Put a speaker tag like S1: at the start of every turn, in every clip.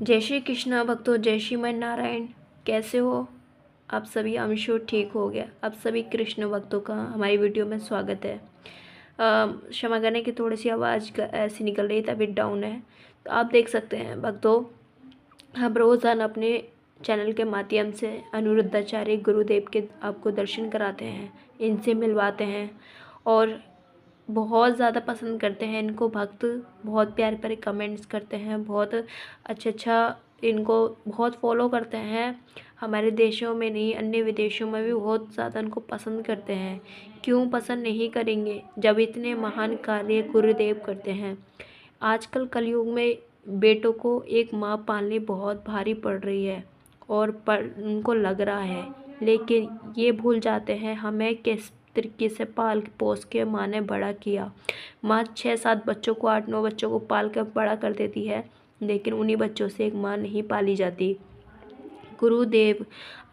S1: जय श्री कृष्णा भक्तों, जय श्रीमन नारायण। कैसे हो आप सभी? आई एम श्योर ठीक हो गया। आप सभी कृष्ण भक्तों का हमारी वीडियो में स्वागत है। क्षमा करने की थोड़ी सी आवाज़ ऐसी निकल रही है, तबीयत डाउन है। तो आप देख सकते हैं भक्तों, हम रोज़ाना अपने चैनल के माध्यम से अनिरुद्धाचार्य गुरुदेव के आपको दर्शन कराते हैं, इनसे मिलवाते हैं और बहुत ज़्यादा पसंद करते हैं इनको भक्त। बहुत प्यारे प्यारे कमेंट्स करते हैं, बहुत अच्छा इनको बहुत फॉलो करते हैं। हमारे देशों में नहीं, अन्य विदेशों में भी बहुत ज़्यादा इनको पसंद करते हैं। क्यों पसंद नहीं करेंगे जब इतने महान कार्य गुरुदेव करते हैं। आजकल कलयुग में बेटों को एक माँ पालनी बहुत भारी पड़ रही है और उनको लग रहा है, लेकिन ये भूल जाते हैं हमें किस तरीके से पाल पोस के माँ ने बड़ा किया। माँ 6-7 बच्चों को, 8-9 बच्चों को पाल कर बड़ा कर देती है, लेकिन उन्हीं बच्चों से एक माँ नहीं पाली जाती। गुरुदेव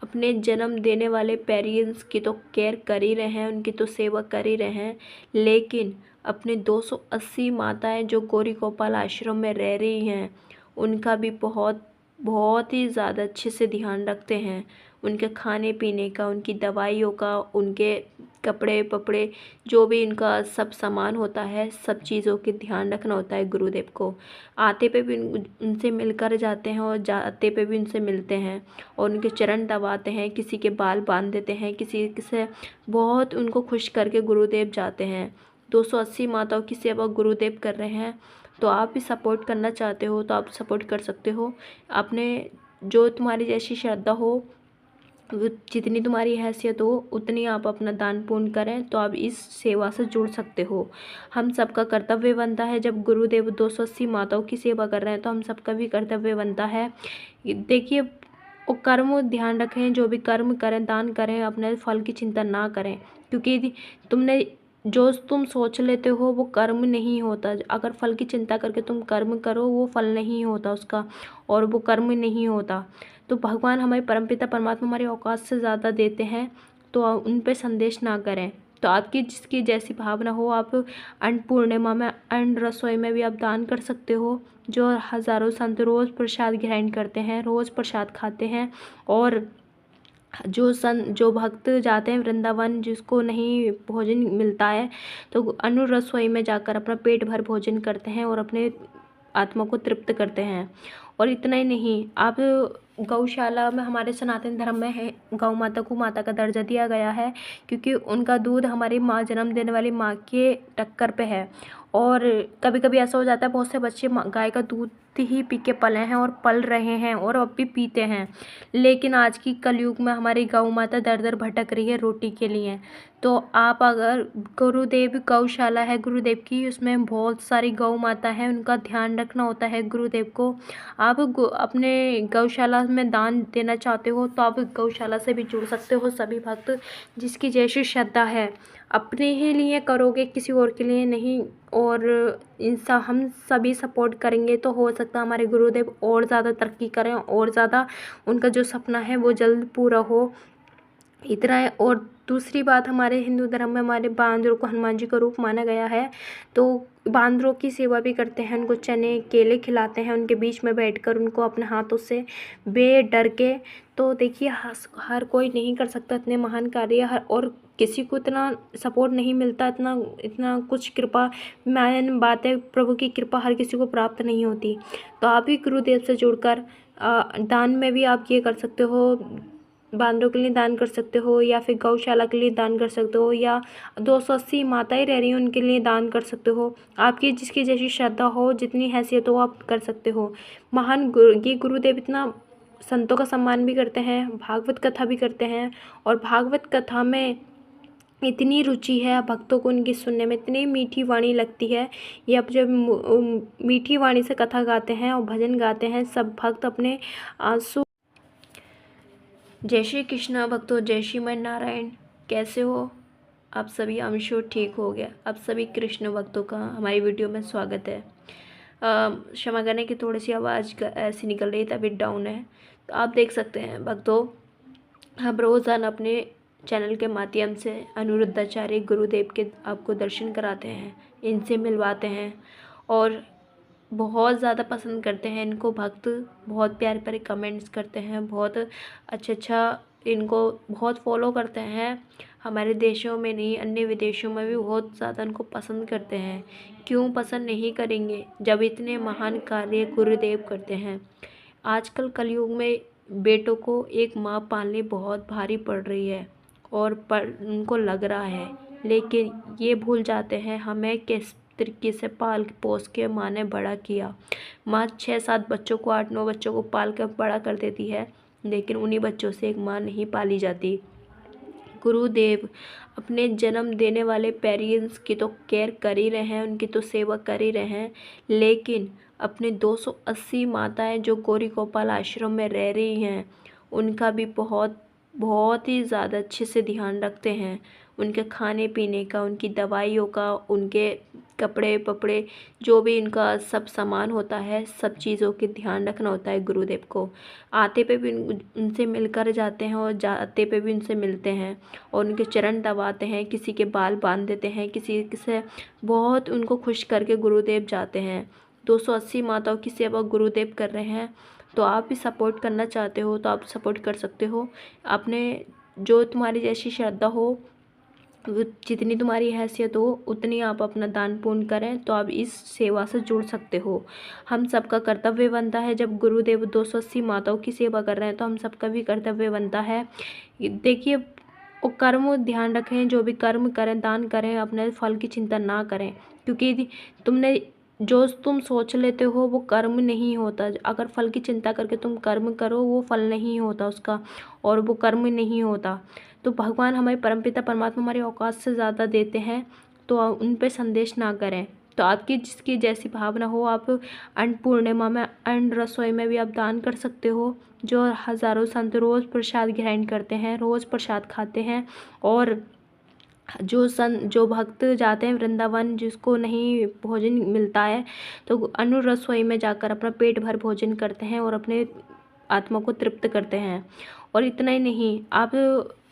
S1: अपने जन्म देने वाले पेरेंट्स की तो केयर कर ही रहे हैं, उनकी तो सेवा कर ही रहे हैं, लेकिन अपने 280 माताएं जो गौरी गोपाल आश्रम में रह रही हैं, उनका भी बहुत बहुत ही ज़्यादा अच्छे से ध्यान रखते हैं। उनके खाने पीने का, उनकी दवाइयों का, उनके कपड़े पपड़े, जो भी इनका सब सामान होता है, सब चीज़ों के ध्यान रखना होता है गुरुदेव को। आते पे भी उनसे मिलकर जाते हैं और जाते पे भी उनसे मिलते हैं और उनके चरण दबाते हैं, किसी के बाल बांध देते हैं, किसी से बहुत उनको खुश करके गुरुदेव जाते हैं। 280 माताओं की सेवा गुरुदेव कर रहे हैं। तो आप भी सपोर्ट करना चाहते हो तो आप सपोर्ट कर सकते हो। आपने जो तुम्हारी जैसी श्रद्धा हो, जितनी तुम्हारी हैसियत हो, उतनी आप अपना दान पुण्य करें तो आप इस सेवा से जुड़ सकते हो। हम सबका कर्तव्य बनता है, जब गुरुदेव 280 माताओं की सेवा कर रहे हैं तो हम सबका भी कर्तव्य बनता है। देखिए, वो कर्म ध्यान रखें, जो भी कर्म करें, दान करें, अपने फल की चिंता ना करें, क्योंकि तुमने जो तुम सोच लेते हो वो कर्म नहीं होता। अगर फल की चिंता करके तुम कर्म करो, वो फल नहीं होता उसका, और वो कर्म नहीं होता। तो भगवान हमारे परमपिता परमात्मा हमारी औकात से ज़्यादा देते हैं, तो उन पे संदेश ना करें। तो आपकी जिसकी जैसी भावना हो, आप अन्नपूर्णिमा में, अन्न रसोई में भी आप दान कर सकते हो। जो हज़ारों संत रोज़ प्रसाद ग्रहण करते हैं, रोज़ प्रसाद खाते हैं, और जो भक्त जाते हैं वृंदावन, जिसको नहीं भोजन मिलता है, तो अन्न रसोई में जाकर अपना पेट भर भोजन करते हैं और अपने आत्मा को तृप्त करते हैं। और इतना ही नहीं, आप गौशाला में, हमारे सनातन धर्म में है, गौ माता को माता का दर्जा दिया गया है, क्योंकि उनका दूध हमारी माँ, जन्म देने वाली माँ के टक्कर पे है। और कभी कभी ऐसा हो जाता है, बहुत से बच्चे गाय का दूध ही पी के पले हैं और पल रहे हैं और अब भी पीते हैं, लेकिन आज की कलयुग में हमारी गौ माता दर दर भटक रही है रोटी के लिए। तो आप अगर, गुरुदेव गौशाला है गुरुदेव की, उसमें बहुत सारी गौ माता है, उनका ध्यान रखना होता है गुरुदेव को। आप अपने गौशाला में दान देना चाहते हो तो आप गौशाला से भी जुड़ सकते हो। सभी भक्त जिसकी जैसी श्रद्धा है, अपने ही लिए करोगे, किसी और के लिए नहीं। और हम सभी सपोर्ट करेंगे तो हो सकता है हमारे गुरुदेव और ज़्यादा तरक्की करें, और ज़्यादा उनका जो सपना है वो जल्द पूरा हो। इतना है। और दूसरी बात, हमारे हिंदू धर्म में हमारे बांदरों को हनुमान जी का रूप माना गया है, तो बांदरों की सेवा भी करते हैं, उनको चने केले खिलाते हैं, उनके बीच में बैठकर उनको अपने हाथों से बेडर के। तो देखिए, हर कोई नहीं कर सकता इतने महान कार्य, और किसी को इतना सपोर्ट नहीं मिलता, इतना इतना कुछ कृपा, मैन बात है, प्रभु की कृपा हर किसी को प्राप्त नहीं होती। तो आप भी गुरुदेव से जुड़कर दान में भी आप ये कर सकते हो, बांदरों के लिए दान कर सकते हो, या फिर गौशाला के लिए दान कर सकते हो, या 280 माताएं रह रही हैं उनके लिए दान कर सकते हो। आपकी जिसकी जैसी श्रद्धा हो, जितनी हैसियत हो, आप कर सकते हो। ये गुरुदेव इतना संतों का सम्मान भी करते हैं, भागवत कथा भी करते हैं, और भागवत कथा में इतनी रुचि है भक्तों को उनकी सुनने में, इतनी मीठी वाणी लगती है। ये अब जब मीठी वाणी से कथा गाते हैं और भजन गाते हैं, सब भक्त अपने आंसू। जय श्री कृष्णा भक्तों, जय श्रीमन नारायण। कैसे हो आप सभी? आई एम श्योर ठीक हो गया। आप सभी कृष्ण भक्तों का हमारी वीडियो में स्वागत है। क्षमा करने की थोड़ी सी आवाज़ ऐसी निकल रही है, तबीयत डाउन है। तो आप देख सकते हैं भक्तों, हम रोज़ाना अपने चैनल के माध्यम से अनिरुद्धाचार्य गुरुदेव के आपको दर्शन कराते हैं, इनसे मिलवाते हैं और बहुत ज़्यादा पसंद करते हैं इनको भक्त, बहुत प्यारे प्यारे कमेंट्स करते हैं, बहुत अच्छा इनको बहुत फॉलो करते हैं। हमारे देशों में नहीं, अन्य विदेशों में भी बहुत ज़्यादा इनको पसंद करते हैं। क्यों पसंद नहीं करेंगे जब इतने महान कार्य गुरुदेव करते हैं। आजकल कलयुग में बेटों को एक माँ पालनी बहुत भारी पड़ रही है और उनको लग रहा है, लेकिन ये भूल जाते हैं हमें किस तरीके से पाल पोस के माँ ने बड़ा किया। माँ 6-7 बच्चों को, 8-9 बच्चों को पाल कर बड़ा कर देती है, लेकिन उन्हीं बच्चों से एक माँ नहीं पाली जाती। गुरुदेव अपने जन्म देने वाले पेरेंट्स की तो केयर कर ही रहे हैं, उनकी तो सेवा कर ही रहे हैं, लेकिन अपने 280 माताएं जो गौरी गोपाल आश्रम में रह रही हैं, उनका भी बहुत बहुत ही ज़्यादा अच्छे से ध्यान रखते हैं। उनके खाने पीने का, उनकी दवाइयों का, उनके कपड़े पपड़े, जो भी इनका सब सामान होता है, सब चीज़ों के ध्यान रखना होता है गुरुदेव को। आते पे भी उनसे मिलकर जाते हैं और जाते पे भी उनसे मिलते हैं और उनके चरण दबाते हैं, किसी के बाल बांध देते हैं, किसी से बहुत उनको खुश करके गुरुदेव जाते हैं। 280 माताओं की सेवा गुरुदेव कर रहे हैं, तो आप भी सपोर्ट करना चाहते हो तो आप सपोर्ट कर सकते हो। आपने जो तुम्हारी जैसी श्रद्धा हो, जितनी तुम्हारी हैसियत हो, उतनी आप अपना दान पुण्य करें तो आप इस सेवा से जुड़ सकते हो। हम सबका कर्तव्य बनता है, जब गुरुदेव 280 माताओं की सेवा कर रहे हैं तो हम सबका भी कर्तव्य बनता है। देखिए, वो कर्म ध्यान रखें, जो भी कर्म करें, दान करें, अपने फल की चिंता ना करें, क्योंकि यदि तुमने जो तुम सोच लेते हो वो कर्म नहीं होता। अगर फल की चिंता करके तुम कर्म करो, वो फल नहीं होता उसका, और वो कर्म नहीं होता। तो भगवान हमारे परमपिता परमात्मा हमारी औकात से ज़्यादा देते हैं, तो उन पे संदेश ना करें। तो आपकी जिसकी जैसी भावना हो, आप अन्नपूर्णिमा में, अन्न रसोई में भी आप दान कर सकते हो। जो हज़ारों संत रोज़ प्रसाद ग्रहण करते हैं, रोज़ प्रसाद खाते हैं, और जो भक्त जाते हैं वृंदावन, जिसको नहीं भोजन मिलता है, तो अन्न रसोई में जाकर अपना पेट भर भोजन करते हैं और अपने आत्मा को तृप्त करते हैं। और इतना ही नहीं, आप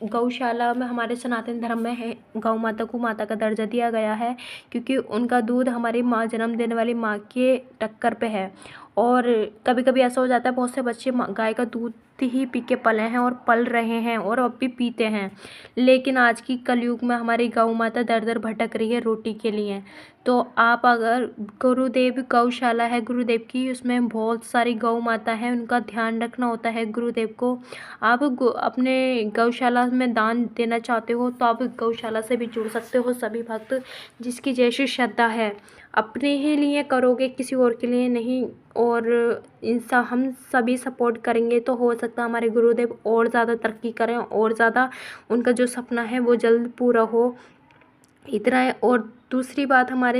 S1: गौशाला में, हमारे सनातन धर्म में है, गौ माता को माता का दर्जा दिया गया है, क्योंकि उनका दूध हमारी माँ, जन्म देने वाली माँ के टक्कर पे है। और कभी कभी ऐसा हो जाता है, बहुत से बच्चे गाय का दूध ही पी के पले हैं और पल रहे हैं और अब भी पीते हैं, लेकिन आज की कलयुग में हमारी गौ माता दर दर भटक रही है रोटी के लिए। तो आप अगर, गुरुदेव गौशाला है गुरुदेव की, उसमें बहुत सारी गौ माता है, उनका ध्यान रखना होता है गुरुदेव को। आप अपने गौशाला में दान देना चाहते हो तो आप गौशाला से भी जुड़ सकते हो। सभी भक्त जिसकी जैसी श्रद्धा है, अपने ही लिए करोगे, किसी और के लिए नहीं। और हम सभी सपोर्ट करेंगे तो हो सकता है हमारे गुरुदेव और ज़्यादा तरक्की करें, और ज़्यादा उनका जो सपना है वो जल्द पूरा हो। इतना है। और दूसरी बात, हमारे